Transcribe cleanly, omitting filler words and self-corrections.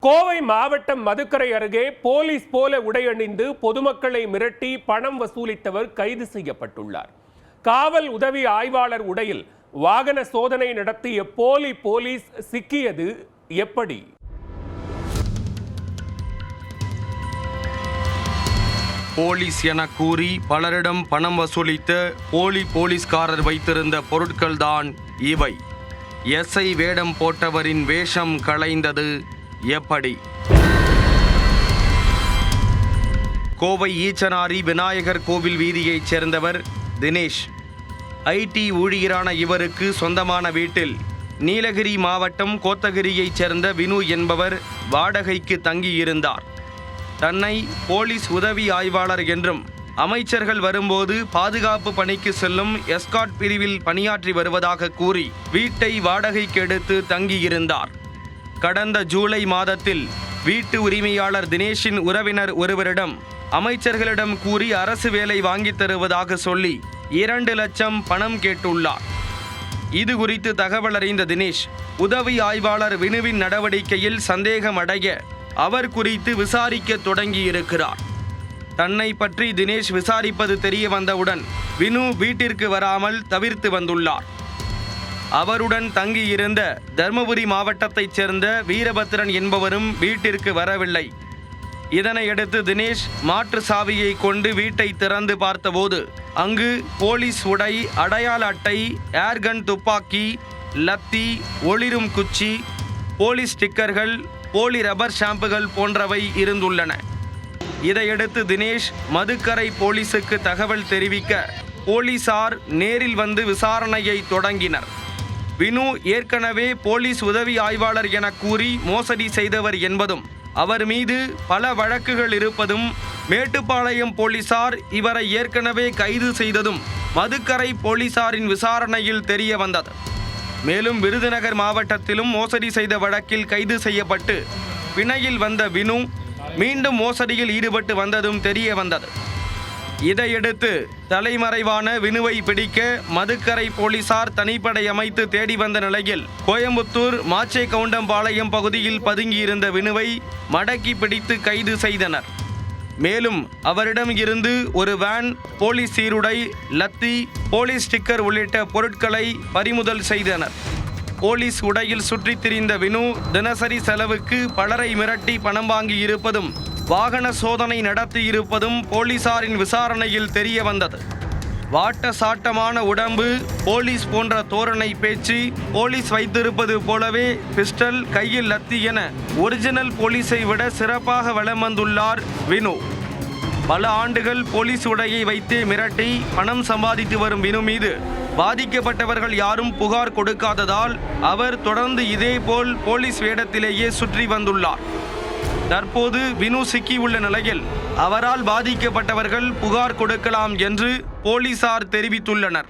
கோவை மாவட்டம் மதுக்கரை அருகே போலீஸ் போல உடையணிந்து பொதுமக்களை மிரட்டி பணம் வசூலித்தவர் கைது செய்யப்பட்டுள்ளார். காவல் உதவி ஆய்வாளர் உடையில் வாகன சோதனை நடத்திய போலீஸ் சிக்கியது எப்படி? போலீஸ் என கூறி பலரிடம் பணம் வசூலித்த போலீஸ்காரர் வைத்திருந்த பொருட்கள்தான் இவை. எஸ்ஐ வேடம் போட்டவரின் வேஷம் களைந்தது எப்படி? கோவை ஈச்சனாரி விநாயகர் கோவில் வீதியைச் சேர்ந்தவர் தினேஷ். ஐடி ஊழியரான இவருக்கு சொந்தமான வீட்டில் நீலகிரி மாவட்டம் கோத்தகிரியைச் சேர்ந்த வினு என்பவர் வாடகைக்கு தங்கியிருந்தார். தன்னை போலீஸ் உதவி ஆய்வாளர் என்றும் அமைச்சர்கள் வரும்போது பாதுகாப்பு பணிக்கு செல்லும் எஸ்கார்ட் பிரிவில் பணியாற்றி வருவதாக கூறி வீட்டை வாடகைக்கு எடுத்து தங்கியிருந்தார். கடந்த ஜூலை மாதத்தில் வீட்டு உரிமையாளர் தினேஷின் உறவினர் ஒருவரிடம் அமைச்சர்களிடம் கூறி அரசு வேலை வாங்கி தருவதாக சொல்லி 2 லட்சம் பணம் கேட்டுள்ளார். இது குறித்து தகவல் அறிந்த தினேஷ் உதவி ஆய்வாளர் வினுவின் நடவடிக்கையில் சந்தேகம் அடைய அவர் குறித்து விசாரிக்க தொடங்கியிருக்கிறார். தன்னை பற்றி தினேஷ் விசாரிப்பது தெரிய வந்தவுடன் வினு வீட்டிற்கு வராமல் தவிர்த்து வந்துள்ளார். அவருடன் தங்கியிருந்த தர்மபுரி மாவட்டத்தைச் சேர்ந்த வீரபத்ரன் என்பவரும் வீட்டிற்கு வரவில்லை. இதனையடுத்து தினேஷ் மாற்று சாவியை கொண்டு வீட்டை திறந்து பார்த்தபோது அங்கு போலீஸ் உடை, அடையாள அட்டை, ஏர்கன் துப்பாக்கி, லத்தி, ஒளிரும் குச்சி, போலீஸ் ஸ்டிக்கர்கள், போலி ரப்பர் ஷாம்புகள் போன்றவை இருந்துள்ளன. இதையடுத்து தினேஷ் மதுக்கரை போலீசுக்கு தகவல் தெரிவிக்க போலீசார் நேரில் வந்து விசாரணையை தொடங்கினர். வினு ஏற்கனவே போலீஸ் உதவி ஆய்வாளர் என கூறி மோசடி செய்தவர் என்பதும் அவர் மீது பல வழக்குகள் இருப்பதும் மேட்டுப்பாளையம் போலீசார் இவரை ஏற்கனவே கைது செய்ததும் மதுக்கரை போலீசாரின் விசாரணையில் தெரிய வந்தது. மேலும் விருதுநகர் மாவட்டத்திலும் மோசடி செய்த வழக்கில் கைது செய்யப்பட்டு பிணையில் வந்த வினு மீண்டும் மோசடியில் ஈடுபட்டு வந்ததும் தெரிய வந்தது. இதையடுத்து தலைமறைவான வினுவை பிடிக்க மதுக்கரை போலீசார் தனிப்படை அமைத்து தேடி வந்த நிலையில் கோயம்புத்தூர் மாச்சே கவுண்டம்பாளையம் பகுதியில் பதுங்கியிருந்த வினுவை மடக்கி பிடித்து கைது செய்தனர். மேலும் அவரிடம் இருந்து ஒரு வேன், போலீஸ் சீருடை, லத்தி, போலீஸ் ஸ்டிக்கர் உள்ளிட்ட பொருட்களை பறிமுதல் செய்தனர். போலீஸ் உடையில் சுற்றித் திரிந்த வினு தினசரி செலவுக்கு பலரை மிரட்டி பணம் வாங்கி இருப்பதும் வாகன சோதனை நடத்தியிருப்பதும் போலீசாரின் விசாரணையில் தெரிய வந்தது. வாட்ட சாட்டமான உடம்பு, போலீஸ் போன்ற தோரணை பேச்சு, போலீஸ் வைத்திருப்பது போலவே பிஸ்டல், கையில் லத்தி என ஒரிஜினல் போலீஸை விட சிறப்பாக வலம் வந்துள்ளார் வினு. பல ஆண்டுகள் போலீஸ் உடையை வைத்தே மிரட்டி பணம் சம்பாதித்து வரும் வினு மீது பாதிக்கப்பட்டவர்கள் யாரும் புகார் கொடுக்காததால் அவர் தொடர்ந்து இதேபோல் போலீஸ் வேடத்திலேயே சுற்றி வந்துள்ளார். தற்போது வினு சிக்கியுள்ள நிலையில் அவரால் பாதிக்கப்பட்டவர்கள் புகார் கொடுக்கலாம் என்று போலீசார் தெரிவித்துள்ளனர்.